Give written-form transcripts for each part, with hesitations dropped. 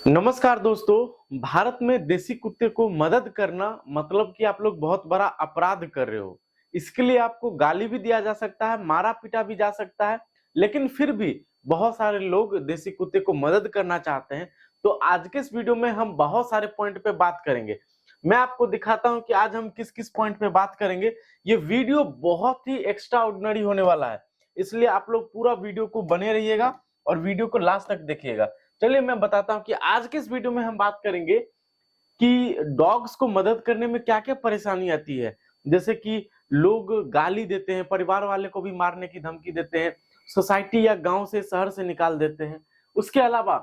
नमस्कार दोस्तों। भारत में देसी कुत्ते को मदद करना मतलब कि आप लोग बहुत बड़ा अपराध कर रहे हो। इसके लिए आपको गाली भी दिया जा सकता है, मारा पीटा भी जा सकता है, लेकिन फिर भी बहुत सारे लोग देसी कुत्ते को मदद करना चाहते हैं। तो आज के इस वीडियो में हम बहुत सारे पॉइंट पे बात करेंगे। मैं आपको दिखाता हूं कि आज हम किस किस पॉइंट पे बात करेंगे। ये वीडियो बहुत ही एक्स्ट्रा ऑर्डिनरी होने वाला है, इसलिए आप लोग पूरा वीडियो को बने रहिएगा और वीडियो को लास्ट तक देखिएगा। चलिए मैं बताता हूं कि आज के इस वीडियो में हम बात करेंगे कि डॉग्स को मदद करने में क्या-क्या परेशानी आती है। जैसे कि लोग गाली देते हैं, परिवार वाले को भी मारने की धमकी देते हैं, सोसाइटी या गांव से शहर से निकाल देते हैं। उसके अलावा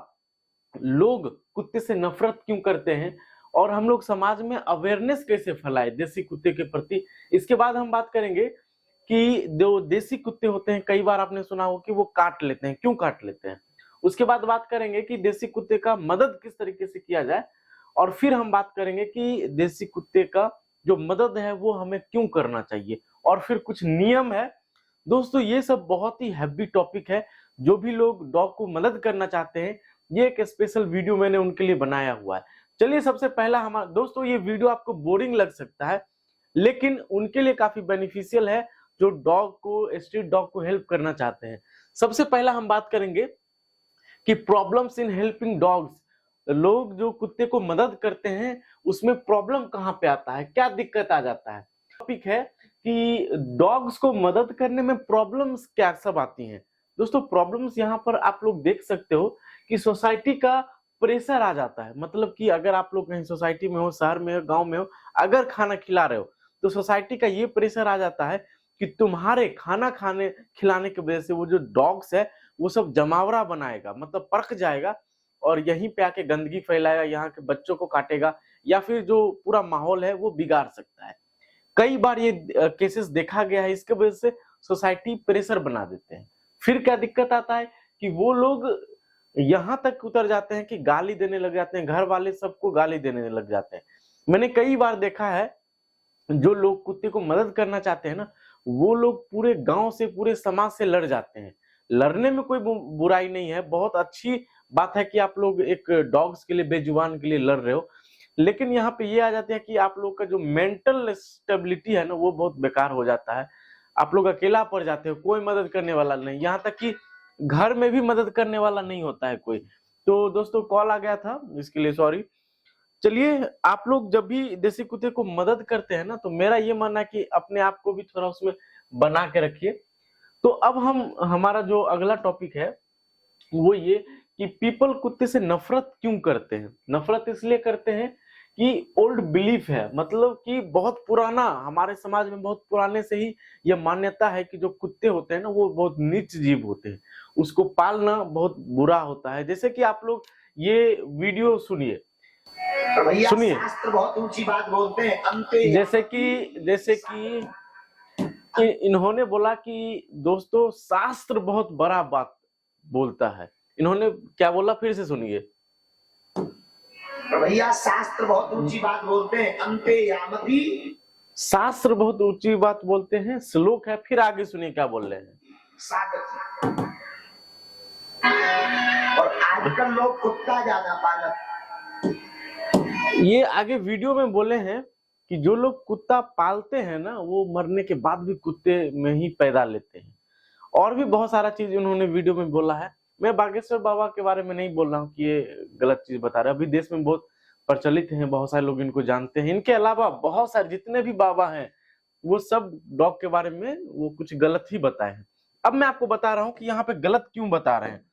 लोग कुत्ते से नफरत क्यों करते हैं और हम लोग समाज में अवेयरनेस कैसे फैलाए देसी कुत्ते के प्रति। इसके बाद हम बात करेंगे कि जो देसी कुत्ते होते हैं, कई बार आपने सुना हो कि वो काट लेते हैं, क्यों काट लेते हैं। उसके बाद बात करेंगे कि देसी कुत्ते का मदद किस तरीके से किया जाए और फिर हम बात करेंगे कि देसी कुत्ते का जो मदद है वो हमें क्यों करना चाहिए और फिर कुछ नियम है। दोस्तों ये सब बहुत ही हैवी टॉपिक है। जो भी लोग डॉग को मदद करना चाहते हैं, ये एक स्पेशल वीडियो मैंने उनके लिए बनाया हुआ है। चलिए सबसे पहला हमारा दोस्तों, ये वीडियो आपको बोरिंग लग सकता है, लेकिन उनके लिए काफी बेनिफिशियल है जो डॉग को, स्ट्रीट डॉग को हेल्प करना चाहते हैं। सबसे पहला हम बात करेंगे कि प्रॉब्लम्स इन हेल्पिंग डॉग्स। लोग जो कुत्ते को मदद करते हैं उसमें प्रॉब्लम कहां पे आता है, क्या दिक्कत आ जाता है। टॉपिक है कि डॉग्स को मदद करने में प्रॉब्लम्स क्या सब आती हैं। दोस्तों प्रॉब्लम्स यहाँ पर आप लोग देख सकते हो कि सोसाइटी का प्रेशर आ जाता है। मतलब कि अगर आप लोग कहीं सोसाइटी में हो, शहर में हो, गांव में हो, अगर खाना खिला रहे हो तो सोसाइटी का ये प्रेशर आ जाता है कि तुम्हारे खाना खाने खिलाने की वजह से वो जो डॉग्स है वो सब जमावड़ा बनाएगा, मतलब परख जाएगा और यहीं पे आके गंदगी फैलाएगा, यहाँ के बच्चों को काटेगा या फिर जो पूरा माहौल है वो बिगाड़ सकता है। कई बार ये केसेस देखा गया है। इसके वजह से सोसाइटी प्रेशर बना देते हैं। फिर क्या दिक्कत आता है कि वो लोग यहाँ तक उतर जाते हैं कि गाली देने लग जाते हैं, घर वाले सबको गाली देने लग जाते हैं। मैंने कई बार देखा है जो लोग कुत्ते को मदद करना चाहते हैं ना, वो लोग पूरे गांव से, पूरे समाज से लड़ जाते हैं। लड़ने में कोई बुराई नहीं है, बहुत अच्छी बात है कि आप लोग एक डॉग्स के लिए, बेजुबान के लिए लड़ रहे हो। लेकिन यहाँ पे ये आ जाते हैं कि आप लोग का जो मेंटल स्टेबिलिटी है ना वो बहुत बेकार हो जाता है। आप लोग अकेला पड़ जाते हो, कोई मदद करने वाला नहीं, यहाँ तक कि घर में भी मदद करने वाला नहीं होता है कोई। तो दोस्तों कॉल आ गया था, इसके लिए सॉरी। चलिए आप लोग जब भी देसी कुत्ते को मदद करते हैं ना, तो मेरा ये मानना है कि अपने आप को भी थोड़ा उसमें बना के रखिए। तो अब हम, हमारा जो अगला टॉपिक है वो ये कि पीपल कुत्ते से नफरत क्यों करते हैं। नफरत इसलिए करते हैं कि ओल्ड बिलीफ है, मतलब कि बहुत पुराना, हमारे समाज में बहुत पुराने से ही यह मान्यता है कि जो कुत्ते होते हैं ना वो बहुत नीच जीव होते हैं, उसको पालना बहुत बुरा होता है। जैसे कि आप लोग ये वीडियो सुनिए, तो भैया सुनिए, शास्त्र बहुत ऊंची बात बोलते हैं, अंते जैसे कि इन्होंने बोला कि दोस्तों शास्त्र बहुत बड़ा बात बोलता है। इन्होंने क्या बोला, फिर से सुनिए। तो भैया शास्त्र बहुत ऊंची बात बोलते हैं, अंते यामति। शास्त्र बहुत ऊंची बात बोलते हैं, श्लोक है, फिर आगे सुनिए क्या बोल रहे हैं। सागत। और आजकल लोग कुत्ता ज्यादा पालक। ये आगे वीडियो में बोले हैं कि जो लोग कुत्ता पालते हैं ना वो मरने के बाद भी कुत्ते में ही पैदा लेते हैं। और भी बहुत सारा चीज उन्होंने वीडियो में बोला है। मैं बागेश्वर बाबा के बारे में नहीं बोल रहा हूँ कि ये गलत चीज बता रहे हैं। अभी देश में बहुत प्रचलित हैं, बहुत सारे लोग इनको जानते हैं। इनके अलावा बहुत सारे जितने भी बाबा हैं वो सब डॉग के बारे में वो कुछ गलत ही बताए हैं। अब मैं आपको बता रहा हूँ कि यहाँ पे गलत क्यों बता रहे हैं।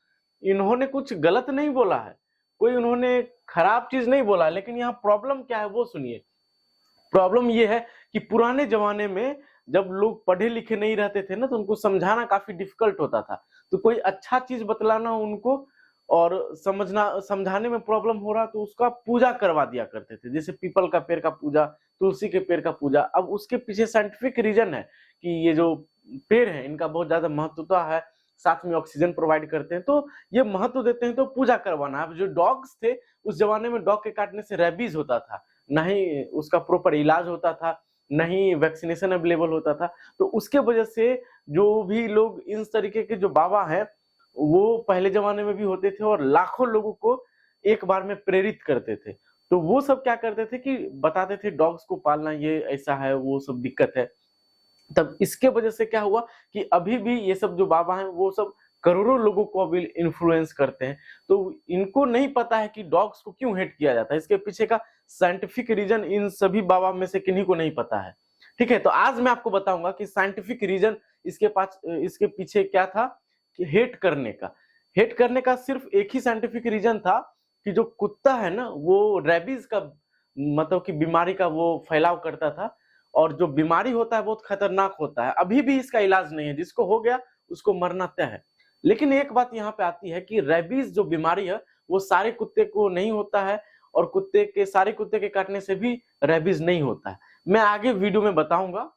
इन्होंने कुछ गलत नहीं बोला है, कोई उन्होंने खराब चीज नहीं बोला, लेकिन यहाँ प्रॉब्लम क्या है वो सुनिए। प्रॉब्लम ये है कि पुराने जमाने में जब लोग पढ़े लिखे नहीं रहते थे ना, तो उनको समझाना काफी डिफिकल्ट होता था। तो कोई अच्छा चीज बतलाना उनको और समझाने में प्रॉब्लम हो रहा तो उसका पूजा करवा दिया करते थे। जैसे पीपल का पेड़ का पूजा, तुलसी के पेड़ का पूजा। अब उसके पीछे साइंटिफिक रीजन है कि ये जो पेड़ है इनका बहुत ज्यादा महत्वता है, साथ में ऑक्सीजन प्रोवाइड करते हैं, तो ये महत्व देते हैं, तो पूजा करवाना। अब जो डॉग्स थे उस जमाने में, डॉग के काटने से रेबीज होता था, नहीं उसका प्रॉपर इलाज होता था, नहीं वैक्सीनेशन अवेलेबल होता था। तो उसके वजह से जो भी लोग, इन तरीके के जो बाबा हैं वो पहले जमाने में भी होते थे और लाखों लोगों को एक बार में प्रेरित करते थे। तो वो सब क्या करते थे कि बताते थे डॉग्स को पालना ये ऐसा है, वो सब दिक्कत है। तब इसके वजह से क्या हुआ कि अभी भी ये सब जो बाबा हैं वो सब करोड़ों लोगों को अभी इन्फ्लुएंस करते हैं। तो इनको नहीं पता है कि डॉग्स को क्यों हेट किया जाता है, इसके पीछे का साइंटिफिक रीजन इन सभी बाबा में से किन्हीं को नहीं पता है। ठीक है, तो आज मैं आपको बताऊंगा कि साइंटिफिक रीजन इसके पीछे क्या था कि हेट करने का सिर्फ एक ही साइंटिफिक रीजन था कि जो कुत्ता है ना वो रेबीज का मतलब कि बीमारी का वो फैलाव करता था, और जो बीमारी होता है बहुत खतरनाक होता है। अभी भी इसका इलाज नहीं है, जिसको हो गया उसको मरना तय है। लेकिन एक बात यहाँ पे आती है कि रेबीज जो बीमारी है वो सारे कुत्ते को नहीं होता है, और सारे कुत्ते के काटने से भी रेबीज नहीं होता है। मैं आगे वीडियो में बताऊंगा,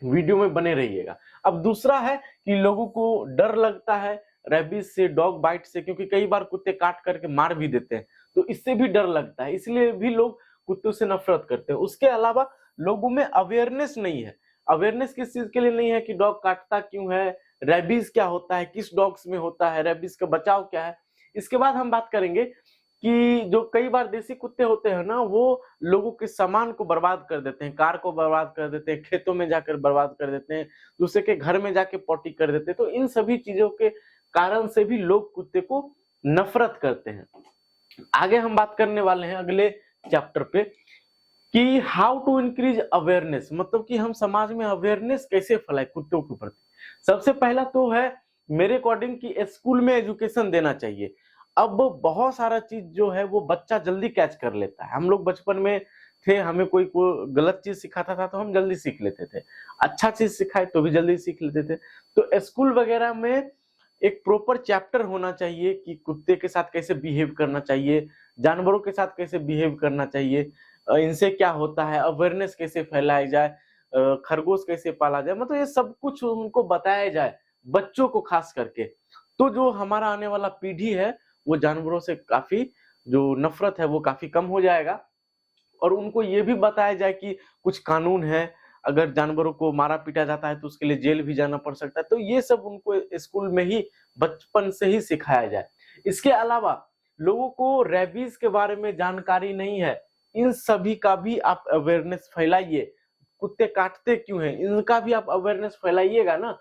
वीडियो में बने रहिएगा। अब दूसरा है कि लोगों को डर लगता है रेबीज से, डॉग बाइट से, क्योंकि कई बार कुत्ते काट करके मार भी देते हैं, तो इससे भी डर लगता है, इसलिए भी लोग कुत्तों से नफरत करते हैं। उसके अलावा लोगों में अवेयरनेस नहीं है। अवेयरनेस किस चीज के लिए नहीं है कि डॉग काटता क्यों है, रेबीज क्या होता है, किस डॉग्स में होता है, रेबीज का बचाव क्या है। इसके बाद हम बात करेंगे कि जो कई बार देसी कुत्ते होते हैं ना वो लोगों के सामान को बर्बाद कर देते हैं, कार को बर्बाद कर देते हैं, खेतों में जाकर बर्बाद कर देते हैं, दूसरे के घर में जाके पॉटी कर देते हैं। तो इन सभी चीजों के कारण से भी लोग कुत्ते को नफरत करते हैं। आगे हम बात करने वाले हैं अगले चैप्टर पे कि हाउ टू इंक्रीज अवेयरनेस, मतलब कि हम समाज में अवेयरनेस कैसे फैलाए कुत्तों के प्रति। सबसे पहला तो है मेरे अकॉर्डिंग कि स्कूल में एजुकेशन देना चाहिए। अब बहुत सारा चीज जो है वो बच्चा जल्दी कैच कर लेता है। हम लोग बचपन में थे, हमें कोई गलत चीज सिखाता था तो हम जल्दी सीख लेते थे, अच्छा चीज सिखाए तो भी जल्दी सीख लेते थे। तो स्कूल वगैरह में एक प्रॉपर चैप्टर होना चाहिए कि कुत्ते के साथ कैसे बिहेव करना चाहिए, जानवरों के साथ कैसे बिहेव करना चाहिए, इनसे क्या होता है, अवेयरनेस कैसे फैलाई जाए, खरगोश कैसे पाला जाए, मतलब ये सब कुछ उनको बताया जाए, बच्चों को खास करके। तो जो हमारा आने वाला पीढ़ी है वो जानवरों से काफी जो नफरत है वो काफी कम हो जाएगा। और उनको ये भी बताया जाए कि कुछ कानून है, अगर जानवरों को मारा पीटा जाता है तो उसके लिए जेल भी जाना पड़ सकता है। तो ये सब उनको स्कूल में ही बचपन से ही सिखाया जाए। इसके अलावा लोगों को रेबीज के बारे में जानकारी नहीं है, इन सभी का भी आप अवेयरनेस फैलाइए। कुत्ते काटते क्यों हैं इनका भी आप अवेयरनेस फैलाइएगा ना,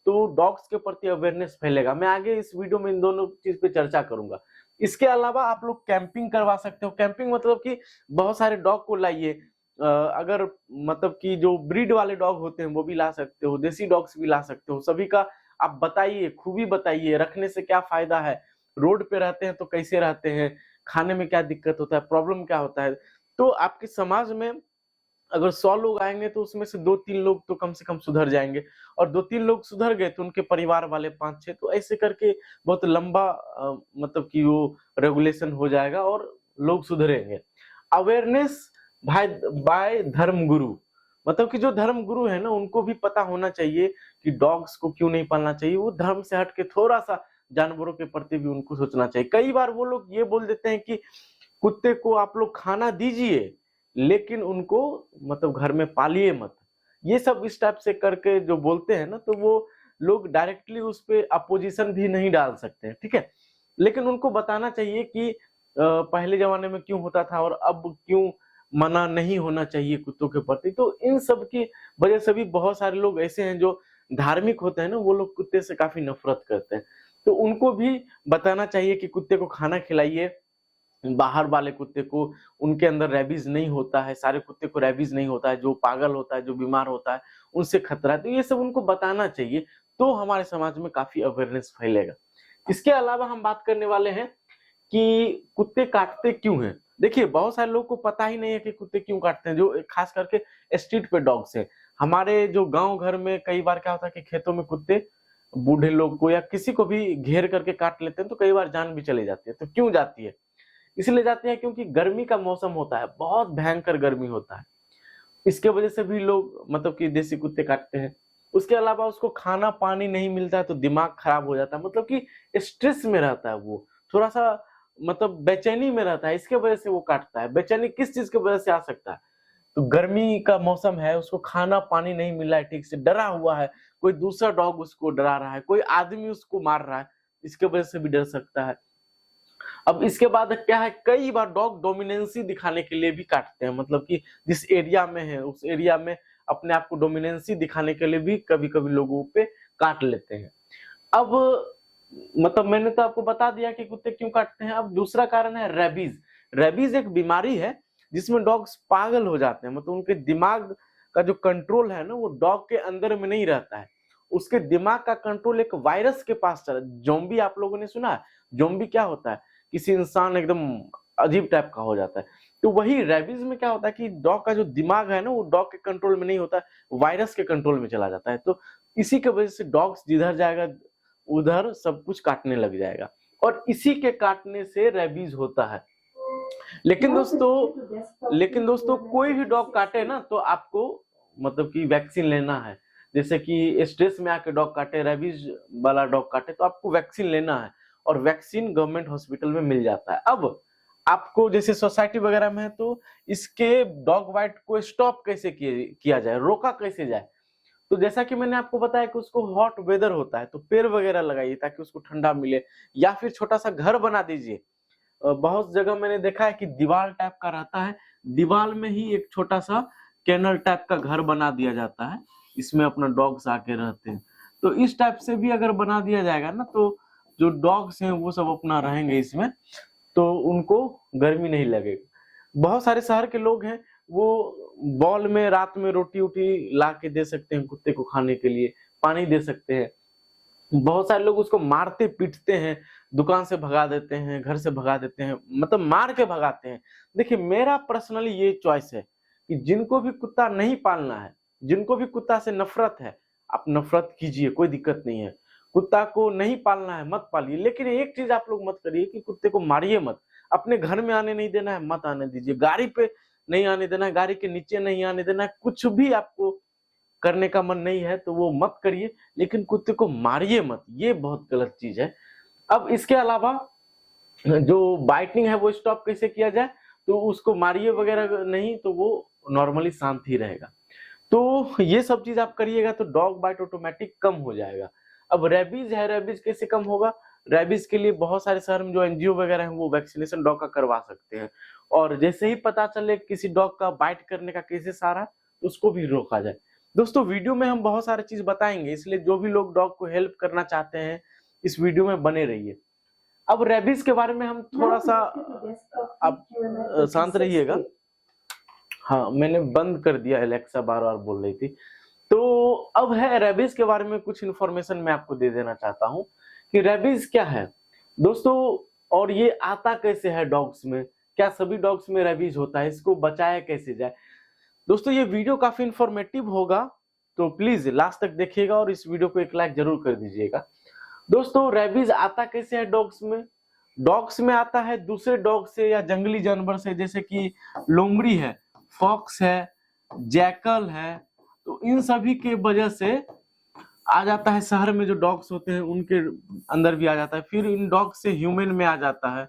तो डॉग्स के प्रति अवेयरनेस फैलेगा। मैं आगे इस वीडियो में इन दोनों चीज पे चर्चा करूंगा। इसके अलावा आप लोग कैंपिंग करवा सकते हो। कैंपिंग मतलब कि बहुत सारे डॉग को लाइए, अगर मतलब कि जो ब्रीड वाले डॉग होते हैं वो भी ला सकते हो, देसी डॉग्स भी ला सकते हो। सभी का आप बताइए, खूबी बताइए, रखने से क्या फायदा है, रोड पे रहते हैं तो कैसे रहते हैं, खाने में क्या दिक्कत होता है, प्रॉब्लम क्या होता है। तो आपके समाज में अगर 100 लोग आएंगे तो उसमें से 2-3 लोग तो कम से कम सुधर जाएंगे, और 2-3 लोग सुधर गए तो उनके परिवार वाले 5-6, तो ऐसे करके बहुत लंबा मतलब कि वो रेगुलेशन हो जाएगा और लोग सुधरेंगे। अवेयरनेस भाई बाय धर्म गुरु, मतलब कि जो धर्म गुरु है ना उनको भी पता होना चाहिए कि डॉग्स को क्यों नहीं पालना चाहिए। वो धर्म से हट के थोड़ा सा जानवरों के प्रति भी उनको सोचना चाहिए। कई बार वो लोग ये बोल देते हैं कि कुत्ते को आप लोग खाना दीजिए लेकिन उनको मतलब घर में पालिए मत। ये सब इस टाइप से करके जो बोलते हैं ना, तो वो लोग डायरेक्टली उस पे अपोजिशन भी नहीं डाल सकते हैं, ठीक है। लेकिन उनको बताना चाहिए कि पहले जमाने में क्यों होता था और अब क्यों मना नहीं होना चाहिए कुत्तों के प्रति। तो इन सब की वजह से भी बहुत सारे लोग ऐसे हैं जो धार्मिक होते हैं ना, वो लोग कुत्ते से काफी नफरत करते हैं। तो उनको भी बताना चाहिए कि कुत्ते को खाना खिलाइए, बाहर वाले कुत्ते को, उनके अंदर रेबीज नहीं होता है, सारे कुत्ते को रेबीज नहीं होता है, जो पागल होता है, जो बीमार होता है उनसे खतरा है। तो ये सब उनको बताना चाहिए, तो हमारे समाज में काफी अवेयरनेस फैलेगा। इसके अलावा हम बात करने वाले हैं कि कुत्ते काटते क्यों हैं। देखिए बहुत सारे लोगों को पता ही नहीं है कि कुत्ते क्यों काटते हैं, जो खास करके स्ट्रीट पे डॉग्स है। हमारे जो गांव घर में कई बार क्या होता है कि खेतों में कुत्ते बूढ़े लोग को या किसी को भी घेर करके काट लेते हैं, तो कई बार जान भी चली जाती है। तो क्यों जाती है, इसलिए जाते हैं क्योंकि गर्मी का मौसम होता है, बहुत भयंकर गर्मी होता है, इसके वजह से भी लोग मतलब कि देसी कुत्ते काटते हैं। उसके अलावा उसको खाना पानी नहीं मिलता है तो दिमाग खराब हो जाता है, मतलब कि स्ट्रेस में रहता है, वो थोड़ा सा मतलब बेचैनी में रहता है, इसके वजह से वो काटता है। बेचैनी किस चीज की वजह से आ सकता है, तो गर्मी का मौसम है, उसको खाना पानी नहीं मिल रहा है ठीक से, डरा हुआ है, कोई दूसरा डॉग उसको डरा रहा है, कोई आदमी उसको मार रहा है, इसके वजह से भी डर सकता है। अब इसके बाद क्या है, कई बार डॉग डोमिनेंसी दिखाने के लिए भी काटते हैं, मतलब कि जिस एरिया में है उस एरिया में अपने आप को डोमिनेंसी दिखाने के लिए भी कभी कभी लोगों पे काट लेते हैं। अब मतलब मैंने तो आपको बता दिया कि कुत्ते क्यों काटते हैं। अब दूसरा कारण है रेबीज। रेबीज एक बीमारी है जिसमें डॉग्स पागल हो जाते हैं, मतलब उनके दिमाग का जो कंट्रोल है ना वो डॉग के अंदर में नहीं रहता है, उसके दिमाग का कंट्रोल एक वायरस के पास चला। जोम्बी आप लोगों ने सुना है? जोम्बी क्या होता है? किसी इंसान एकदम अजीब टाइप का हो जाता है। तो वही रेबीज में क्या होता है कि डॉग का जो दिमाग है ना वो डॉग के कंट्रोल में नहीं होता, वायरस के कंट्रोल में चला जाता है। तो इसी की वजह से डॉग्स जिधर जाएगा उधर सब कुछ काटने लग जाएगा, और इसी के काटने से रेबीज होता है। लेकिन दोस्तों कोई भी डॉग काटे ना तो आपको मतलब कि वैक्सीन लेना है। जैसे कि स्ट्रेस में आके डॉग काटे, रेबीज वाला डॉग काटे तो आपको वैक्सीन लेना है, और वैक्सीन गवर्नमेंट हॉस्पिटल में मिल जाता है। अब आपको जैसे सोसाइटी वगैरह में है तो इसके डॉग बाइट को स्टॉप कैसे किया जाए, रोका कैसे जाए? तो जैसा कि मैंने आपको बताया कि उसको हॉट वेदर होता है तो पेड़ वगैरह लगाइए ताकि उसको ठंडा मिले, या फिर छोटा सा घर बना दीजिए। बहुत जगह मैंने देखा है कि दीवार टाइप का रहता है, दीवार में ही एक छोटा सा कैनल टाइप का घर बना दिया जाता है, इसमें अपना डॉग्स आके रहते हैं। तो इस टाइप से भी अगर बना दिया जाएगा ना तो जो डॉग्स हैं वो सब अपना रहेंगे इसमें, तो उनको गर्मी नहीं लगेगी। बहुत सारे शहर के लोग हैं वो बॉल में रात में रोटी वोटी ला के दे सकते हैं कुत्ते को खाने के लिए, पानी दे सकते हैं। बहुत सारे लोग उसको मारते पीटते हैं, दुकान से भगा देते हैं, घर से भगा देते हैं, मतलब मार के भगाते हैं। देखिए मेरा पर्सनली ये चॉइस है कि जिनको भी कुत्ता नहीं पालना है, जिनको भी कुत्ता से नफरत है, आप नफरत कीजिए, कोई दिक्कत नहीं है। कुत्ता को नहीं पालना है मत पालिए, लेकिन एक चीज आप लोग मत करिए कि कुत्ते को मारिए मत। अपने घर में आने नहीं देना है, मत आने दीजिए। गाड़ी पे नहीं आने देना है, गाड़ी के नीचे नहीं आने देना है। कुछ भी आपको करने का मन नहीं है तो वो मत करिए, लेकिन कुत्ते को मारिए मत, ये बहुत गलत चीज है। अब इसके अलावा जो बाइटिंग है वो स्टॉप कैसे किया जाए, तो उसको मारिए वगैरह नहीं, तो वो नॉर्मली शांत ही रहेगा। तो ये सब चीज आप करिएगा तो डॉग बाइट ऑटोमेटिक कम हो जाएगा। अब रेबीज है, रेबीज कैसे कम होगा? रेबीज के लिए बहुत सारे शहर में जो एनजीओ वगैरह हैं वो वैक्सीनेशन डॉग का करवा सकते हैं, और जैसे ही पता चले किसी डॉग का बाइट करने का केसेस आ रहा है उसको भी रोका जाए। दोस्तों वीडियो में हम बहुत सारे चीज बताएंगे, इसलिए जो भी लोग डॉग को हेल्प करना चाहते हैं इस वीडियो में बने रहिए। अब रेबीज के बारे में हम थोड़ा सा, आप शांत रहिएगा। हाँ मैंने बंद कर दिया, एलेक्सा बार बार बोल रही थी। तो अब है रेबीज के बारे में कुछ इन्फॉर्मेशन मैं आपको दे देना चाहता हूँ कि रेबीज क्या है दोस्तों, और ये आता कैसे है डॉग्स में, क्या सभी डॉग्स में रेबीज होता है, इसको बचाया कैसे जाए। दोस्तों ये वीडियो काफी इंफॉर्मेटिव होगा तो प्लीज लास्ट तक देखिएगा और इस वीडियो को एक लाइक जरूर कर दीजिएगा। दोस्तों रेबीज आता कैसे है डॉग्स में? डॉग्स में आता है दूसरे डॉग से या जंगली जानवर से, जैसे कि लोमड़ी है, फॉक्स है, जैकल है, तो इन सभी के वजह से आ जाता है। शहर में जो डॉग्स होते हैं उनके अंदर भी आ जाता है, फिर इन डॉग से ह्यूमन में आ जाता है,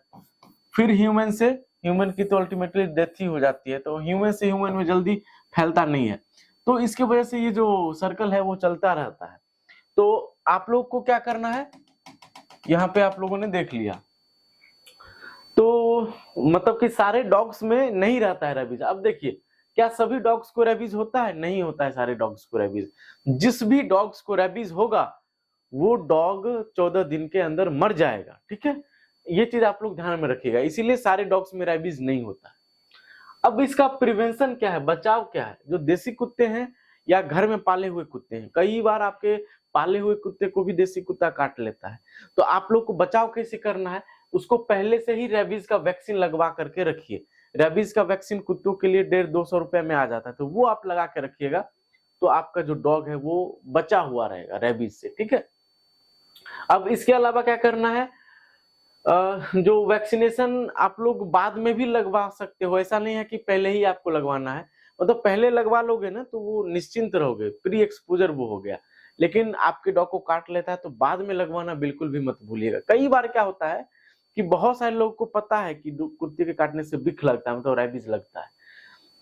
फिर ह्यूमन से, ह्यूमन की तो अल्टीमेटली डेथ ही हो जाती है, तो ह्यूमन से ह्यूमन में जल्दी फैलता नहीं है। तो इसके वजह से ये जो सर्कल है वो चलता रहता है। तो आप लोग को क्या करना है, यहाँ पे आप लोगों ने देख लिया तो मतलब कि सारे डॉग्स में नहीं रहता है रेबीज। अब देखिए क्या सभी डॉग्स को रेबीज होता है? नहीं होता है सारे डॉग्स को रेबीज। जिस भी डॉग्स को रेबीज होगा वो डॉग 14 दिन के अंदर मर जाएगा, ठीक है? ये चीज आप लोग ध्यान में रखिएगा, इसीलिए सारे डॉग्स में रेबीज नहीं होता है। अब इसका प्रिवेंशन क्या है, बचाव क्या है? जो देसी कुत्ते हैं या घर में पाले हुए कुत्ते हैं, कई बार आपके पाले हुए कुत्ते को भी देसी कुत्ता काट लेता है, तो आप लोग को बचाव कैसे करना है? उसको पहले से ही रेबीज का वैक्सीन लगवा करके रखिए। रेबीज का वैक्सीन कुत्तों के लिए 150-200 रुपए में आ जाता है, तो वो आप लगा के रखिएगा, तो आपका जो डॉग है वो बचा हुआ रहेगा रेबीज से, ठीक है? अब इसके अलावा क्या करना है, जो वैक्सीनेशन आप लोग बाद में भी लगवा सकते हो, ऐसा नहीं है कि पहले ही आपको लगवाना है। मतलब पहले लगवा लोगे ना तो वो निश्चिंत रहोगे, प्री एक्सपोजर वो हो गया। लेकिन आपके डॉग को काट लेता है तो बाद में लगवाना बिल्कुल भी मत भूलिएगा। कई बार क्या होता है कि बहुत सारे लोगों को पता है कि कुत्ते के काटने से बिख लगता है, मतलब रेबीज लगता है,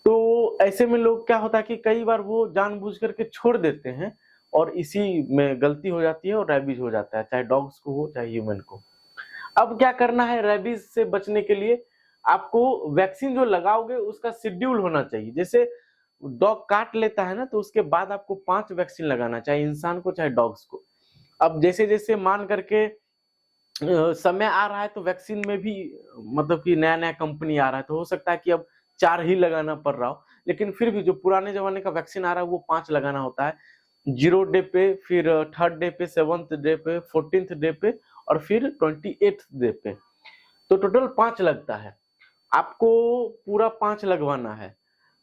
तो ऐसे में लोग क्या होता है कि कई बार वो जानबूझ करके छोड़ देते हैं और इसी में गलती हो जाती है और रेबीज हो जाता है, चाहे डॉग्स को हो चाहे ह्यूमन को। अब क्या करना है, रेबीज से बचने के लिए आपको वैक्सीन जो लगाओगे उसका शेड्यूल होना चाहिए। जैसे डॉग काट लेता है ना, तो उसके बाद आपको 5 वैक्सीन लगाना चाहिए, इंसान को चाहे डॉग्स को। अब जैसे जैसे मान करके समय आ रहा है तो वैक्सीन में भी मतलब कि नया नया कंपनी आ रहा है, तो हो सकता है कि अब 4 ही लगाना पड़ रहा हो, लेकिन फिर भी जो पुराने जमाने का वैक्सीन आ रहा है वो 5 लगाना होता है। 0 डे पे, फिर 3rd डे पे, 7th डे पे, 14th डे पे और फिर 28th डे पे। तो टोटल 5 लगता है, आपको पूरा 5 लगवाना है।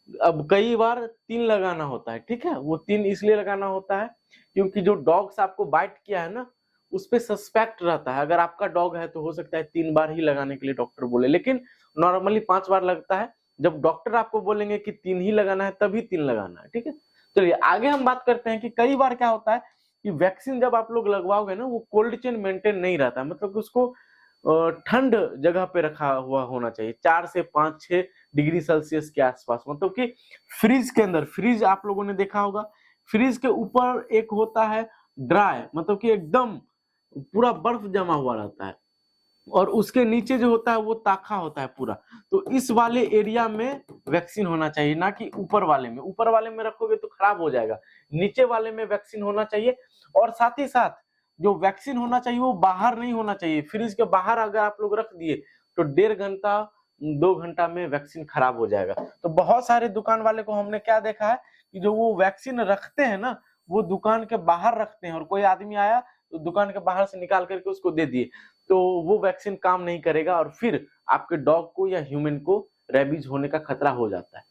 अब कई बार 3 लगाना होता है, ठीक है। वो 3 इसलिए लगाना होता है क्योंकि जो डॉग्स आपको बाइट किया है ना, उस पे सस्पेक्ट रहता है। अगर आपका डॉग है तो हो सकता है 3 बार ही लगाने के लिए डॉक्टर बोले, लेकिन नॉर्मली 5 बार लगता है। जब डॉक्टर आपको बोलेंगे कि 3 ही लगाना है तभी 3 लगाना है, ठीक है। चलिए आगे हम बात करते हैं कि कई बार क्या होता है कि वैक्सीन जब आप लोग लगवाओगे ना, वो कोल्ड चेन मेंटेन नहीं रहता है, मतलब कि उसको ठंड जगह पे रखा हुआ होना चाहिए, 4 से 5-6 डिग्री सेल्सियस के आसपास। मतलब कि फ्रिज के अंदर, फ्रिज आप लोगों ने देखा होगा, फ्रिज के ऊपर एक होता है ड्राई, मतलब कि एकदम पूरा बर्फ जमा हुआ रहता है, और उसके नीचे जो होता है वो ताखा होता है पूरा। तो इस वाले एरिया में वैक्सीन होना चाहिए, ना कि ऊपर वाले में। ऊपर वाले में रखोगे तो खराब हो जाएगा, नीचे वाले में वैक्सीन होना चाहिए। और साथ ही साथ जो वैक्सीन होना चाहिए वो बाहर नहीं होना चाहिए। फ्रिज के बाहर अगर आप लोग रख दिए तो 1.5 घंटा 2 घंटा में वैक्सीन खराब हो जाएगा। तो बहुत सारे दुकान वाले को हमने क्या देखा है कि जो वो वैक्सीन रखते हैं ना, वो दुकान के बाहर रखते हैं, और कोई आदमी आया तो दुकान के बाहर से निकाल करके उसको दे दिए, तो वो वैक्सीन काम नहीं करेगा और फिर आपके डॉग को या ह्यूमन को रेबीज होने का खतरा हो जाता है।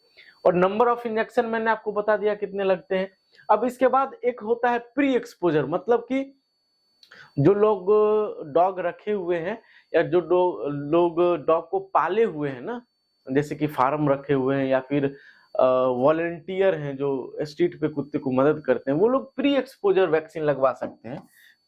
और नंबर ऑफ इंजेक्शन मैंने आपको बता दिया कितने लगते हैं। अब इसके बाद एक होता है प्री एक्सपोजर, मतलब कि जो लोग डॉग रखे हुए हैं या जो लोग डॉग को पाले हुए हैं ना, जैसे कि फार्म रखे हुए हैं या फिर वॉलंटियर हैं जो स्ट्रीट पे कुत्ते को मदद करते हैं, वो लोग प्री एक्सपोजर वैक्सीन लगवा सकते हैं।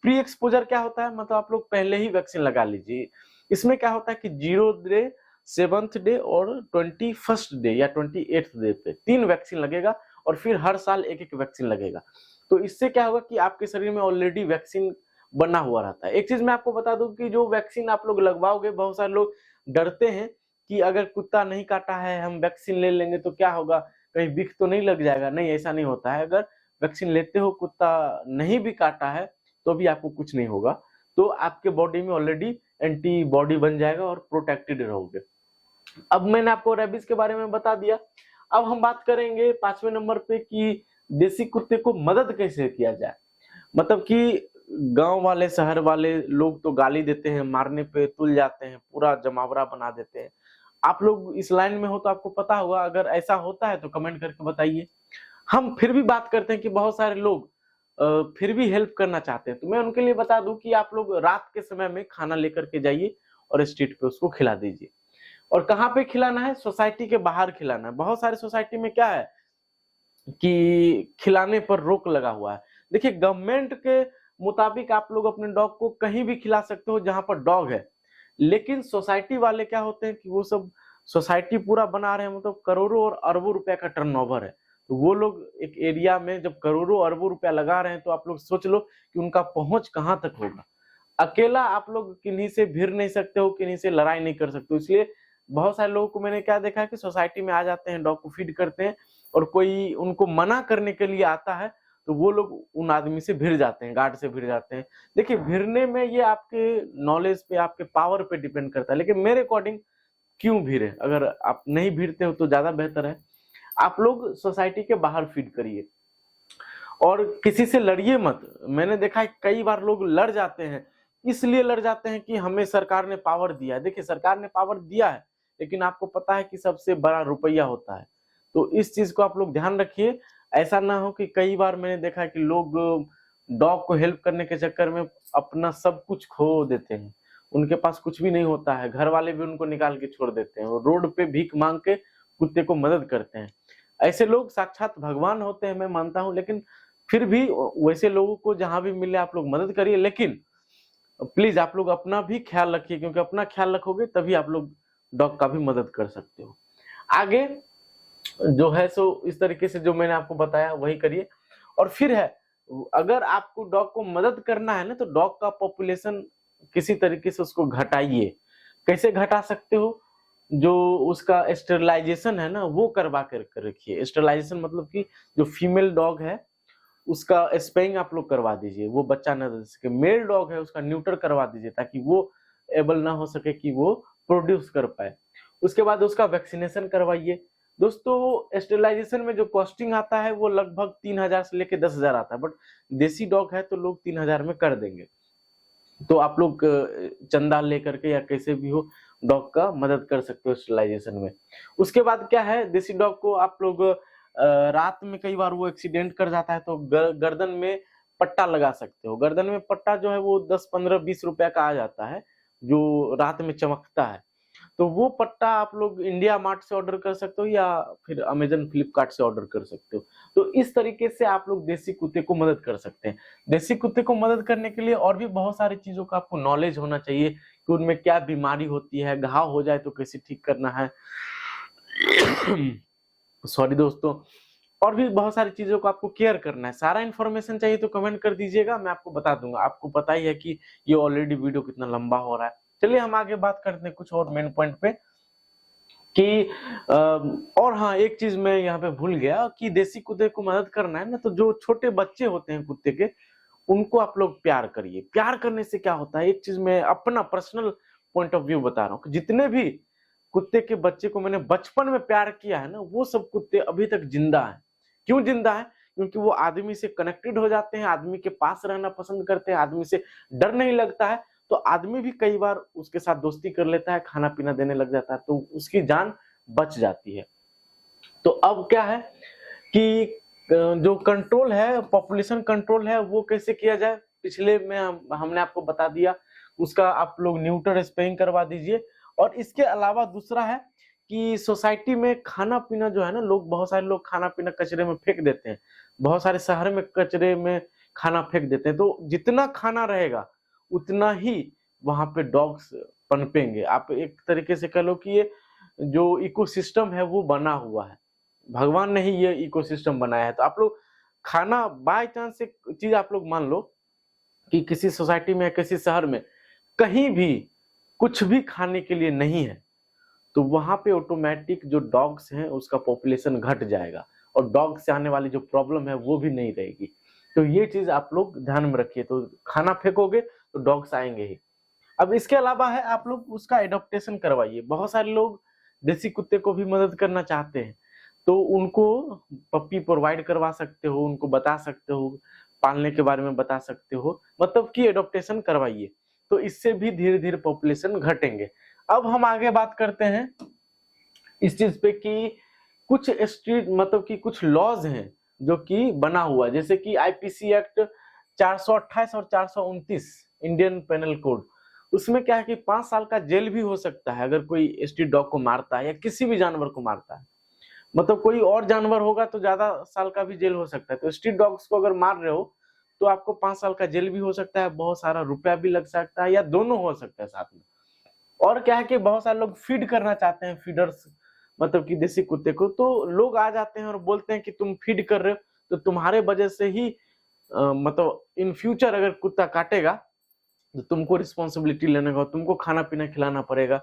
प्री एक्सपोजर क्या होता है, मतलब आप लोग पहले ही वैक्सीन लगा लीजिए। इसमें क्या होता है कि 0 डे, 7th डे और 21st डे या 28th डे पे 3 वैक्सीन लगेगा, और फिर हर साल एक एक वैक्सीन लगेगा। तो इससे क्या होगा कि आपके शरीर में ऑलरेडी वैक्सीन बना हुआ रहता है। एक चीज मैं आपको बता दूं कि जो वैक्सीन आप लोग लगवाओगे, बहुत सारे लोग डरते हैं कि अगर कुत्ता नहीं काटा है हम वैक्सीन ले लेंगे तो क्या होगा, कहीं बिख तो नहीं लग जाएगा। नहीं, ऐसा नहीं होता है। अगर वैक्सीन लेते हो, कुत्ता नहीं भी काटा है तो भी आपको कुछ नहीं होगा। तो आपके बॉडी में ऑलरेडी एंटीबॉडी बन जाएगा और प्रोटेक्टेड रहोगे। अब मैंने आपको रेबीज के बारे में बता दिया। अब हम बात करेंगे 5वें नंबर पे कि देसी कुत्ते को मदद कैसे किया जाए। मतलब कि गांव वाले, शहर वाले लोग तो गाली देते हैं, मारने पे तुल जाते हैं, पूरा जमावड़ा बना देते हैं। आप लोग इस लाइन में हो तो आपको पता होगा, अगर ऐसा होता है तो कमेंट करके बताइए। हम फिर भी बात करते हैं कि बहुत सारे लोग फिर भी हेल्प करना चाहते हैं, तो मैं उनके लिए बता दूं कि आप लोग रात के समय में खाना लेकर के जाइए और स्ट्रीट पे उसको खिला दीजिए। और कहाँ पे खिलाना है, सोसाइटी के बाहर खिलाना है। बहुत सारे सोसाइटी में क्या है कि खिलाने पर रोक लगा हुआ है। देखिए, गवर्नमेंट के मुताबिक आप लोग अपने डॉग को कहीं भी खिला सकते हो जहां पर डॉग है, लेकिन सोसाइटी वाले क्या होते हैं कि वो सब सोसाइटी पूरा बना रहे हैं, मतलब करोड़ों और अरबों रुपए का टर्नओवर है। तो वो लोग एक एरिया में जब करोड़ों अरबों रुपया लगा रहे हैं, तो आप लोग सोच लो कि उनका पहुंच कहां तक होगा। अकेला आप लोग किन्हीं से भिड़ नहीं सकते हो, किन्हीं से लड़ाई नहीं कर सकते हो। इसलिए बहुत सारे लोगों को मैंने क्या देखा है कि सोसाइटी में आ जाते हैं, डॉग को फीड करते हैं, और कोई उनको मना करने के लिए आता है तो वो लोग उन आदमी से भिड़ जाते हैं, गार्ड से भिड़ जाते हैं। देखिए, भिड़ने में ये आपके नॉलेज पे, आपके पावर पे डिपेंड करता है, लेकिन मेरे अकॉर्डिंग क्यों भिड़े, अगर आप नहीं भिड़ते हो तो ज्यादा बेहतर है। आप लोग सोसाइटी के बाहर फीड करिए और किसी से लड़िए मत। मैंने देखा है कई बार लोग लड़ जाते हैं, इसलिए लड़ जाते हैं कि हमें सरकार ने पावर दिया है। देखिए, सरकार ने पावर दिया है, लेकिन आपको पता है कि सबसे बड़ा रुपया होता है। तो इस चीज को आप लोग ध्यान रखिए। ऐसा ना हो कि कई बार मैंने देखा है कि लोग डॉग को हेल्प करने के चक्कर में अपना सब कुछ खो देते हैं। उनके पास कुछ भी नहीं होता है, घर वाले भी उनको निकाल के छोड़ देते हैं, और रोड पे भीख मांग के कुत्ते को मदद करते हैं। ऐसे लोग साक्षात भगवान होते हैं, मैं मानता हूं, लेकिन फिर भी वैसे लोगों को जहां भी मिले आप लोग मदद करिए। लेकिन प्लीज आप लोग अपना भी ख्याल रखिए, क्योंकि अपना ख्याल रखोगे तभी आप लोग डॉग का भी मदद कर सकते हो। आगे जो है सो इस तरीके से जो मैंने आपको बताया वही करिए। और फिर है, अगर आपको डॉग को मदद करना है ना, तो डॉग का पॉपुलेशन किसी तरीके से उसको घटाइए। कैसे घटा सकते हो? जो उसका स्टेरिलाइजेशन है ना वो करवा कर रखिए। स्टेरिलाइजेशन मतलब कि जो फीमेल डॉग है उसका स्पेइंग आप लोग करवा दीजिए, वो बच्चा न दे सके। मेल डॉग है उसका न्यूटर करवा दीजिए ताकि वो एबल ना हो सके कि वो प्रोड्यूस कर पाए। उसके बाद उसका वैक्सीनेशन करवाइए। दोस्तों स्टेरिलाइजेशन में जो कॉस्टिंग आता है वो लगभग 3,000 से लेके 10,000 आता है, बट देसी डॉग है तो लोग 3,000 में कर देंगे। तो आप लोग चंदा लेकर के या कैसे भी हो डॉग का मदद कर सकते हो स्टेरिलाइजेशन में। उसके बाद क्या है, देसी डॉग को आप लोग रात में कई बार वो एक्सीडेंट कर जाता है तो गर्दन में पट्टा लगा सकते हो। गर्दन में पट्टा जो है वो 10, 15, 20 रुपया का आ जाता है, जो रात में चमकता है। तो वो पट्टा आप लोग इंडिया मार्ट से ऑर्डर कर सकते हो या फिर अमेजन फ्लिपकार्ट से ऑर्डर कर सकते हो। तो इस तरीके से आप लोग देसी कुत्ते को मदद कर सकते हैं। देसी कुत्ते को मदद करने के लिए और भी बहुत सारी चीजों का आपको नॉलेज होना चाहिए कि उनमें क्या बीमारी होती है, घाव हो जाए तो कैसे ठीक करना है। सॉरी दोस्तों, और भी बहुत सारी चीजों को आपको केयर करना है। सारा इन्फॉर्मेशन चाहिए तो कमेंट कर दीजिएगा, मैं आपको बता दूंगा। आपको पता ही है कि ये ऑलरेडी वीडियो कितना लंबा हो रहा है। चलिए हम आगे बात करते हैं कुछ और मेन पॉइंट पे कि और हाँ, एक चीज मैं यहाँ पे भूल गया कि देसी कुत्ते को मदद करना है ना, तो जो छोटे बच्चे होते हैं कुत्ते के उनको आप लोग प्यार करिए। प्यार करने से क्या होता है, एक चीज मैं अपना पर्सनल पॉइंट ऑफ व्यू बता रहा हूँ कि जितने भी कुत्ते के बच्चे को मैंने बचपन में प्यार किया है ना, वो सब कुत्ते अभी तक जिंदा हैं। क्यों जिंदा है? क्योंकि वो आदमी से कनेक्टेड हो जाते हैं, आदमी के पास रहना पसंद करते हैं, आदमी से डर नहीं लगता है, तो आदमी भी कई बार उसके साथ दोस्ती कर लेता है, खाना पीना देने लग जाता है, तो उसकी जान बच जाती है। तो अब क्या है कि जो कंट्रोल है, पॉपुलेशन कंट्रोल है, वो कैसे किया जाए, पिछले में हमने आपको बता दिया। उसका आप लोग न्यूटर स्पेइंग करवा दीजिए। और इसके अलावा दूसरा है कि सोसाइटी में खाना पीना जो है ना, लोग बहुत सारे लोग खाना पीना कचरे में फेंक देते हैं। बहुत सारे शहर में कचरे में खाना फेंक देते हैं, तो जितना खाना रहेगा उतना ही वहां पे डॉग्स पनपेंगे। आप एक तरीके से कह लो कि ये जो इकोसिस्टम है वो बना हुआ है, भगवान ने ही ये इकोसिस्टम बनाया है। तो आप लोग खाना बाय चांस एक चीज आप लोग मान लो कि किसी सोसाइटी में या किसी शहर में कहीं भी कुछ भी खाने के लिए नहीं है, तो वहां पे ऑटोमेटिक जो डॉग्स हैं उसका पॉपुलेशन घट जाएगा और डॉग से आने वाली जो प्रॉब्लम है वो भी नहीं रहेगी। तो ये चीज आप लोग ध्यान में रखिए। तो खाना फेंकोगे तो डॉग्स आएंगे ही। अब इसके अलावा है आप लोग उसका एडॉप्टेशन करवाइए। बहुत सारे लोग देसी कुत्ते को भी मदद करना चाहते हैं, तो उनको पप्पी प्रोवाइड करवा सकते हो, उनको बता सकते हो, पालने के बारे में बता सकते हो, मतलब कि एडॉप्टेशन करवाइए। तो इससे भी धीरे धीरे पॉपुलेशन घटेंगे। अब हम आगे बात करते हैं इस चीज पे कि कुछ स्ट्रीट मतलब कि कुछ लॉज हैं जो कि बना हुआ है, जैसे कि आईपीसी एक्ट 428 और 429 इंडियन पेनल कोड। उसमें क्या है कि 5 साल का जेल भी हो सकता है अगर कोई स्ट्रीट डॉग को मारता है या किसी भी जानवर को मारता है। मतलब कोई और जानवर होगा तो ज्यादा साल का भी जेल हो सकता है। तो स्ट्रीट डॉग्स को अगर मार रहे हो तो आपको 5 साल का जेल भी हो सकता है, बहुत सारा रुपया भी लग सकता है, या दोनों हो सकता है साथ में। और क्या है कि बहुत सारे लोग फीड करना चाहते हैं, फीडर्स मतलब कि देसी कुत्ते को, तो लोग आ जाते हैं और बोलते हैं कि तुम फीड कर रहे हो तो तुम्हारे वजह से ही मतलब इन फ्यूचर अगर कुत्ता काटेगा तो तुमको रिस्पॉन्सिबिलिटी लेने का, तुमको खाना पीना खिलाना पड़ेगा।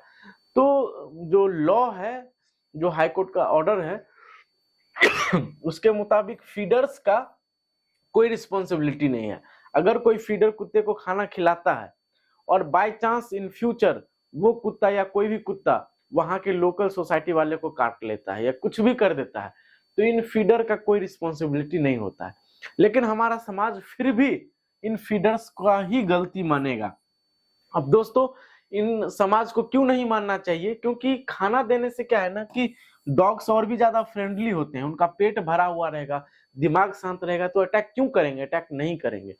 तो जो लॉ है, जो हाई कोर्ट का ऑर्डर है उसके मुताबिक फीडर्स का कोई रिस्पॉन्सिबिलिटी नहीं है। अगर कोई फीडर कुत्ते को खाना खिलाता है और बाय चांस इन फ्यूचर वो कुत्ता या कोई भी कुत्ता वहां के लोकल सोसाइटी वाले को काट लेता है या कुछ भी कर देता है, तो इन फीडर का कोई रिस्पॉन्सिबिलिटी नहीं होता है। लेकिन हमारा समाज फिर भी इन फीडर्स का ही गलती मानेगा। अब दोस्तों इन समाज को क्यों नहीं मानना चाहिए? क्योंकि खाना देने से क्या है ना कि डॉग्स और भी ज्यादा फ्रेंडली होते हैं, उनका पेट भरा हुआ रहेगा, दिमाग शांत रहेगा, तो अटैक क्यों करेंगे? अटैक नहीं करेंगे।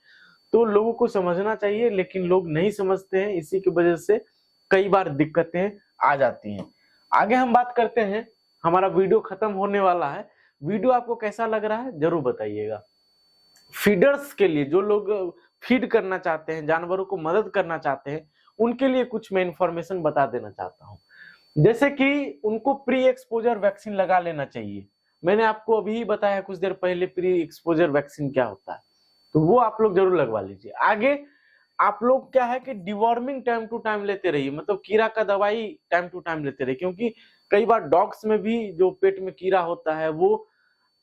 तो लोगों को समझना चाहिए, लेकिन लोग नहीं समझते हैं, इसी की वजह से कई बार दिक्कतें आ जाती हैं। आगे हम बात करते हैं, हमारा वीडियो खत्म होने वाला है। वीडियो आपको कैसा लग रहा है जरूर बताइएगा। फीडर्स के लिए, जो लोग फीड करना चाहते हैं, जानवरों को मदद करना चाहते हैं, उनके लिए कुछ मैं इंफॉर्मेशन बता देना चाहता हूँ। जैसे कि उनको प्री एक्सपोजर वैक्सीन लगा लेना चाहिए। मैंने आपको अभी ही बताया कुछ देर पहले प्री एक्सपोजर वैक्सीन क्या होता है, तो वो आप लोग जरूर लगवा लीजिए। आगे आप लोग क्या है कि डिवॉर्मिंग टाइम टू टाइम लेते रहिए, मतलब कीड़ा का दवाई टाइम टू टाइम लेते रहिए, क्योंकि कई बार डॉग्स में भी जो पेट में कीड़ा होता है वो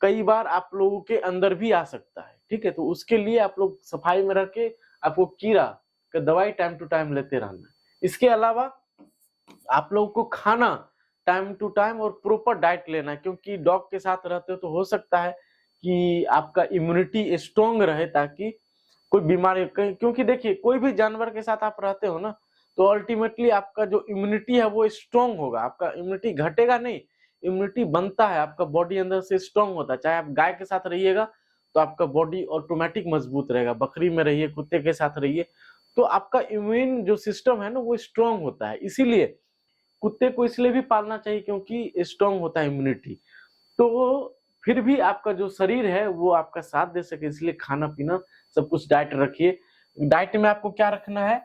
कई बार आप लोगों के अंदर भी आ सकता है, ठीक है। तो उसके लिए आप लोग सफाई में रख के आपको कीड़ा का दवाई टाइम टू टाइम लेते रहना है। इसके अलावा आप लोगों को खाना टाइम टू टाइम और प्रॉपर डाइट लेना है, क्योंकि डॉग के साथ रहते हो तो हो सकता है कि आपका इम्यूनिटी स्ट्रांग रहे, ताकि कोई बीमारी, क्योंकि देखिए कोई भी जानवर के साथ आप रहते हो ना, तो अल्टीमेटली आपका जो इम्यूनिटी है वो स्ट्रांग होगा, आपका इम्यूनिटी घटेगा नहीं, इम्यूनिटी बनता है, आपका बॉडी अंदर से स्ट्रांग होता है। चाहे आप गाय के साथ रहिएगा तो आपका बॉडी ऑटोमेटिक मजबूत रहेगा, बकरी में रहिए, कुत्ते के साथ रहिए, तो आपका इम्यून जो सिस्टम है ना वो स्ट्रांग होता है। इसीलिए कुत्ते को इसलिए भी पालना चाहिए क्योंकि स्ट्रांग होता है इम्यूनिटी। तो फिर भी आपका जो शरीर है वो आपका साथ दे सके, इसलिए खाना पीना सब कुछ डाइट रखिए। डाइट में आपको क्या रखना है,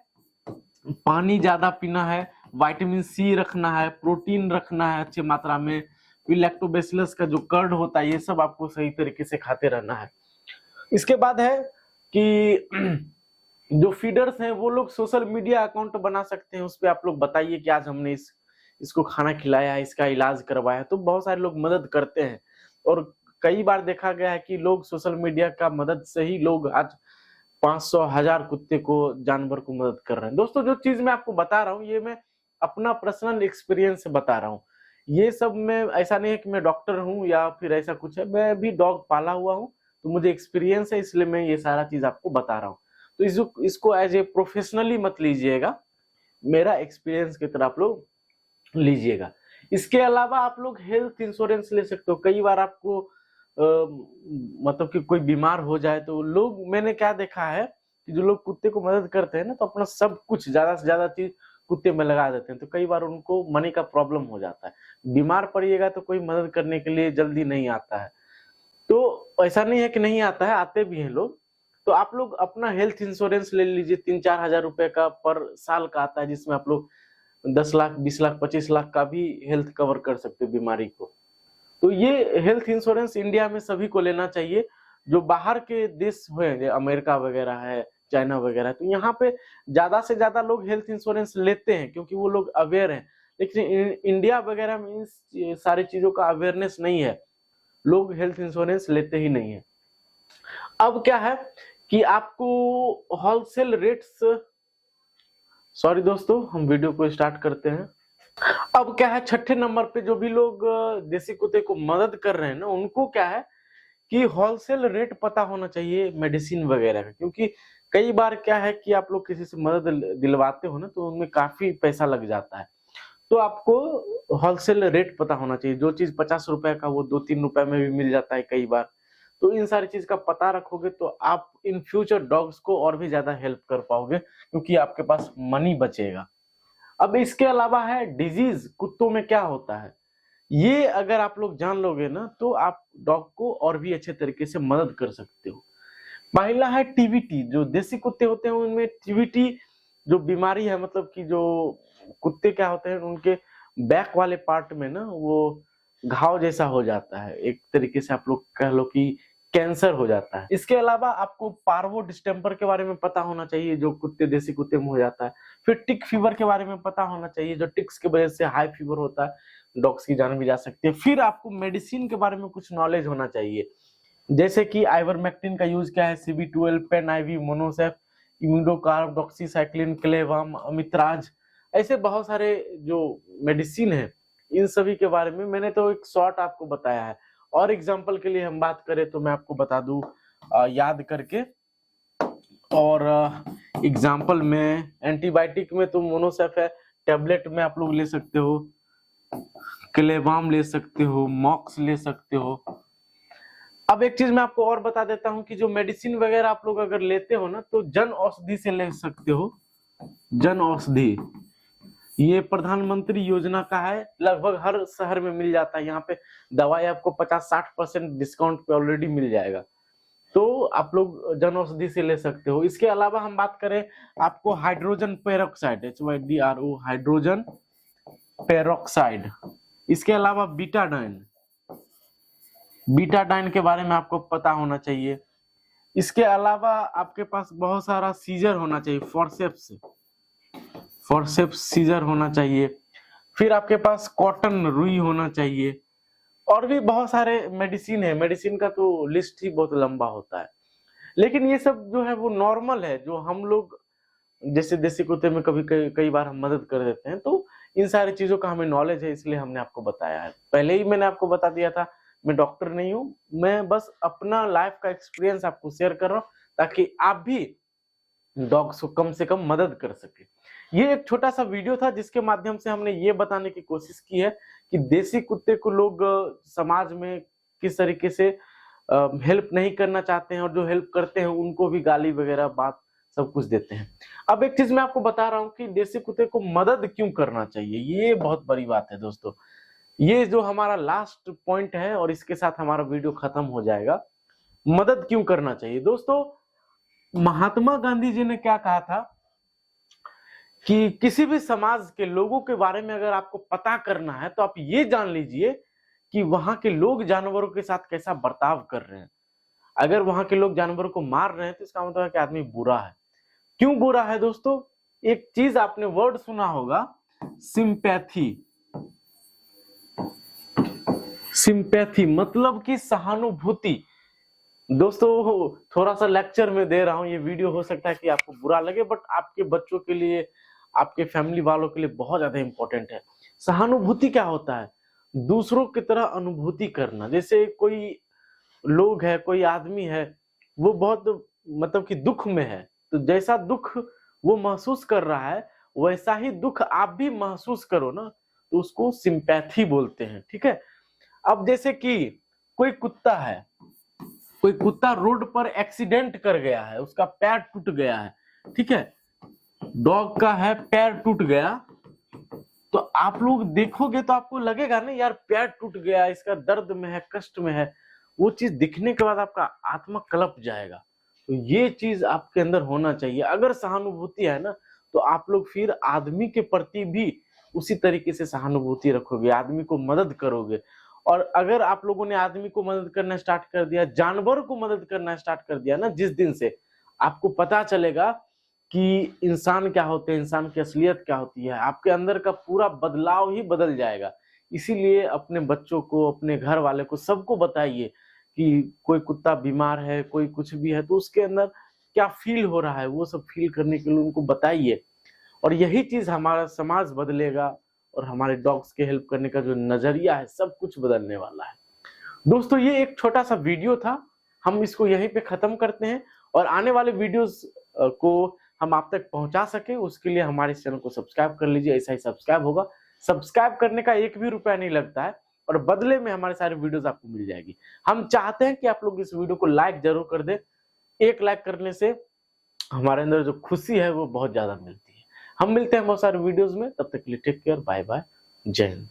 पानी ज्यादा पीना है, विटामिन सी रखना है, प्रोटीन रखना है अच्छी मात्रा में, फिर लैक्टोबैसिलस का जो कर्ड होता है ये सब आपको सही तरीके से खाते रहना है। इसके बाद है कि जो फीडर्स हैं वो लोग सोशल मीडिया अकाउंट बना सकते हैं, उस पर आप लोग बताइए कि आज हमने इसको खाना खिलाया है, इसका इलाज करवाया, तो बहुत सारे लोग मदद करते हैं। और कई बार देखा गया है कि लोग सोशल मीडिया का मदद से ही लोग आज 500,000 कुत्ते को, जानवर को मदद कर रहे हैं। दोस्तों जो चीज मैं आपको बता रहा हूँ ये मैं अपना पर्सनल एक्सपीरियंस से बता रहा हूँ, ये सब में ऐसा नहीं है कि मैं डॉक्टर हूँ या फिर ऐसा कुछ है, मैं भी डॉग पाला हुआ हूँ, तो मुझे एक्सपीरियंस है, इसलिए मैं ये सारा चीज आपको बता रहा हूँ। तो इसको एज ए प्रोफेशनली मत लीजिएगा, मेरा एक्सपीरियंस की तरह आप लोग लीजिएगा। इसके अलावा आप लोग हेल्थ इंश्योरेंस ले सकते हो। कई बार आपको मतलब कि कोई बीमार हो जाए तो लोग, मैंने क्या देखा है कि जो लोग कुत्ते को मदद करते हैं ना तो अपना सब कुछ ज्यादा से ज्यादा चीज कुत्ते में लगा देते हैं, तो कई बार उनको मनी का प्रॉब्लम हो जाता है। बीमार पड़िएगा तो कोई मदद करने के लिए जल्दी नहीं आता है, तो ऐसा नहीं है कि नहीं आता है, आते भी हैं लोग। तो आप लोग अपना हेल्थ इंश्योरेंस ले लीजिए, 3-4 हजार रुपए का पर साल का आता है, जिसमें आप लोग 10 लाख, 20 लाख, 25 लाख का भी हेल्थ कवर कर सकते हो बीमारी को। तो ये हेल्थ इंश्योरेंस इंडिया में सभी को लेना चाहिए। जो बाहर के देश हुए, अमेरिका वगैरह है, चाइना वगैरह है, तो यहाँ पे ज्यादा से ज्यादा लोग हेल्थ इंश्योरेंस लेते हैं क्योंकि वो लोग अवेयर हैं। लेकिन इंडिया वगैरह में इन सारी चीजों का अवेयरनेस नहीं है, लोग हेल्थ इंश्योरेंस लेते ही नहीं है। अब क्या है कि आपको होलसेल रेट्स, सॉरी दोस्तों हम वीडियो को स्टार्ट करते हैं। अब क्या है, छठे नंबर पे जो भी लोग देसी कुत्ते को मदद कर रहे हैं ना, उनको क्या है कि होलसेल रेट पता होना चाहिए मेडिसिन वगैरह का, क्योंकि कई बार क्या है कि आप लोग किसी से मदद दिलवाते हो ना तो उनमें काफी पैसा लग जाता है। तो आपको होलसेल रेट पता होना चाहिए, जो चीज 50 रुपए का वो 2-3 रुपए में भी मिल जाता है कई बार। तो इन सारी चीज का पता रखोगे तो आप इन फ्यूचर डॉग्स को और भी ज्यादा हेल्प कर पाओगे, क्योंकि आपके पास मनी बचेगा। अब इसके अलावा है डिजीज, कुत्तों में क्या होता है, ये अगर आप लोग जान लोगे ना तो आप डॉग को और भी अच्छे तरीके से मदद कर सकते हो। पहला है टीबीटी, जो देसी कुत्ते होते हैं उनमें टीबीटी जो बीमारी है, मतलब कि जो कुत्ते क्या होते हैं उनके बैक वाले पार्ट में ना वो घाव जैसा हो जाता है, एक तरीके से आप लोग कह लो कि कैंसर हो जाता है। इसके अलावा आपको पार्वो डिस्टेम्पर के बारे में पता होना चाहिए, जो कुत्ते देसी कुत्ते में हो जाता है। फिर टिक फीवर के बारे में पता होना चाहिए, जो टिक्स की वजह से हाई फीवर होता है, डॉग्स की जान भी जा सकती है। फिर आपको मेडिसिन के बारे में कुछ नॉलेज होना चाहिए, जैसे कि आइवरमेक्टिन का यूज क्या है, CB12, pen IV, Monocef, Immunocarb, doxycycline, Clavam, amitraz, ऐसे बहुत सारे जो मेडिसिन है इन सभी के बारे में मैंने तो एक शॉर्ट आपको बताया है। और एग्जांपल के लिए हम बात करें तो मैं आपको बता दूं याद करके, और एग्जांपल में एंटीबायोटिक में तो मोनोसेफ है, टैबलेट में आप लोग ले सकते हो, क्लेवाम ले सकते हो, मॉक्स ले सकते हो। अब एक चीज मैं आपको और बता देता हूं कि जो मेडिसिन वगैरह आप लोग अगर लेते हो ना तो जन औषधि से ले सकते हो। जन औषधि ये प्रधानमंत्री योजना का है, लगभग हर शहर में मिल जाता है। यहाँ पे दवाई आपको 50-60% डिस्काउंट पे ऑलरेडी मिल जाएगा, तो आप लोग जन औषधि से ले सकते हो। इसके अलावा हम बात करें, आपको hydrogen peroxide, HYDRO, hydrogen peroxide, इसके अलावा बीटाडाइन, बीटाडाइन के बारे में आपको पता होना चाहिए। इसके अलावा आपके पास बहुत सारा सीजर होना चाहिए, फॉरसेप्स सीजर होना चाहिए। फिर आपके पास कॉटन रुई होना चाहिए, और भी बहुत सारे मेडिसिन है। मेडिसिन का तो लिस्ट ही बहुत लंबा होता है, लेकिन ये सब जो है वो नॉर्मल है, जो हम लोग जैसे देसी कुत्ते में कभी कई बार हम मदद कर देते हैं। तो इन सारी चीजों का हमें नॉलेज है, इसलिए हमने आपको बताया है। पहले ही मैंने आपको बता दिया था, मैं डॉक्टर नहीं हूँ, मैं बस अपना लाइफ का एक्सपीरियंस आपको शेयर कर रहा हूँ, ताकि आप भी डॉग्स को कम से कम मदद कर सके। ये एक छोटा सा वीडियो था जिसके माध्यम से हमने ये बताने की कोशिश की है कि देसी कुत्ते को लोग समाज में किस तरीके से हेल्प नहीं करना चाहते हैं, और जो हेल्प करते हैं उनको भी गाली वगैरह बात सब कुछ देते हैं। अब एक चीज मैं आपको बता रहा हूँ कि देसी कुत्ते को मदद क्यों करना चाहिए, ये बहुत बड़ी बात है दोस्तों। ये जो हमारा लास्ट पॉइंट है, और इसके साथ हमारा वीडियो खत्म हो जाएगा। मदद क्यों करना चाहिए दोस्तों? महात्मा गांधी जी ने क्या कहा था कि किसी भी समाज के लोगों के बारे में अगर आपको पता करना है, तो आप ये जान लीजिए कि वहां के लोग जानवरों के साथ कैसा बर्ताव कर रहे हैं। अगर वहां के लोग जानवरों को मार रहे हैं, तो इसका मतलब है कि आदमी बुरा है। क्यों बुरा है दोस्तों? एक चीज आपने वर्ड सुना होगा, सिंपैथी। सिंपैथी मतलब कि सहानुभूति। दोस्तों थोड़ा सा लेक्चर में दे रहा हूं, ये वीडियो हो सकता है कि आपको बुरा लगे, बट आपके बच्चों के लिए, आपके फैमिली वालों के लिए बहुत ज्यादा इंपॉर्टेंट है। सहानुभूति क्या होता है? दूसरों की तरह अनुभूति करना। जैसे कोई लोग है, कोई आदमी है, वो बहुत मतलब कि दुख में है, तो जैसा दुख वो महसूस कर रहा है, वैसा ही दुख आप भी महसूस करो ना, तो उसको सिंपैथी बोलते हैं। ठीक है। अब जैसे कि कोई कुत्ता रोड पर एक्सीडेंट कर गया है, उसका पैर टूट गया है, ठीक है, डॉग का है, पैर टूट गया, तो आप लोग देखोगे तो आपको लगेगा ना यार पैर टूट गया, इसका दर्द में है, कष्ट में है। वो चीज दिखने के बाद आपका आत्मा कलप जाएगा। तो ये चीज आपके अंदर होना चाहिए। अगर सहानुभूति है ना, तो आप लोग फिर आदमी के प्रति भी उसी तरीके से सहानुभूति रखोगे, आदमी को मदद करोगे। और अगर आप लोगों ने आदमी को मदद करना स्टार्ट कर दिया, जानवर को मदद करना स्टार्ट कर दिया ना, जिस दिन से आपको पता चलेगा कि इंसान क्या होते हैं, इंसान की असलियत क्या होती है, आपके अंदर का पूरा बदलाव ही बदल जाएगा। इसीलिए अपने बच्चों को, अपने घर वाले को, सबको बताइए कि कोई कुत्ता बीमार है, कोई कुछ भी है, तो उसके अंदर क्या फील हो रहा है, वो सब फील करने के लिए उनको बताइए। और यही चीज हमारा समाज बदलेगा, और हमारे डॉग्स के हेल्प करने का जो नजरिया है, सब कुछ बदलने वाला है। दोस्तों ये एक छोटा सा वीडियो था, हम इसको यहीं पे खत्म करते हैं, और आने वाले वीडियोस को हम आप तक पहुंचा सके, उसके लिए हमारे चैनल को सब्सक्राइब कर लीजिए। ऐसा ही सब्सक्राइब होगा, सब्सक्राइब करने का 1 भी रुपया नहीं लगता है, और बदले में हमारे सारे वीडियोस आपको मिल जाएगी। हम चाहते हैं कि आप लोग इस वीडियो को लाइक जरूर कर दें। 1 लाइक करने से हमारे अंदर जो खुशी है वो बहुत ज्यादा मिलती है। हम मिलते हैं बहुत सारे वीडियोस में, तब तक के लिए टेक केयर, बाय बाय, जय हिंद।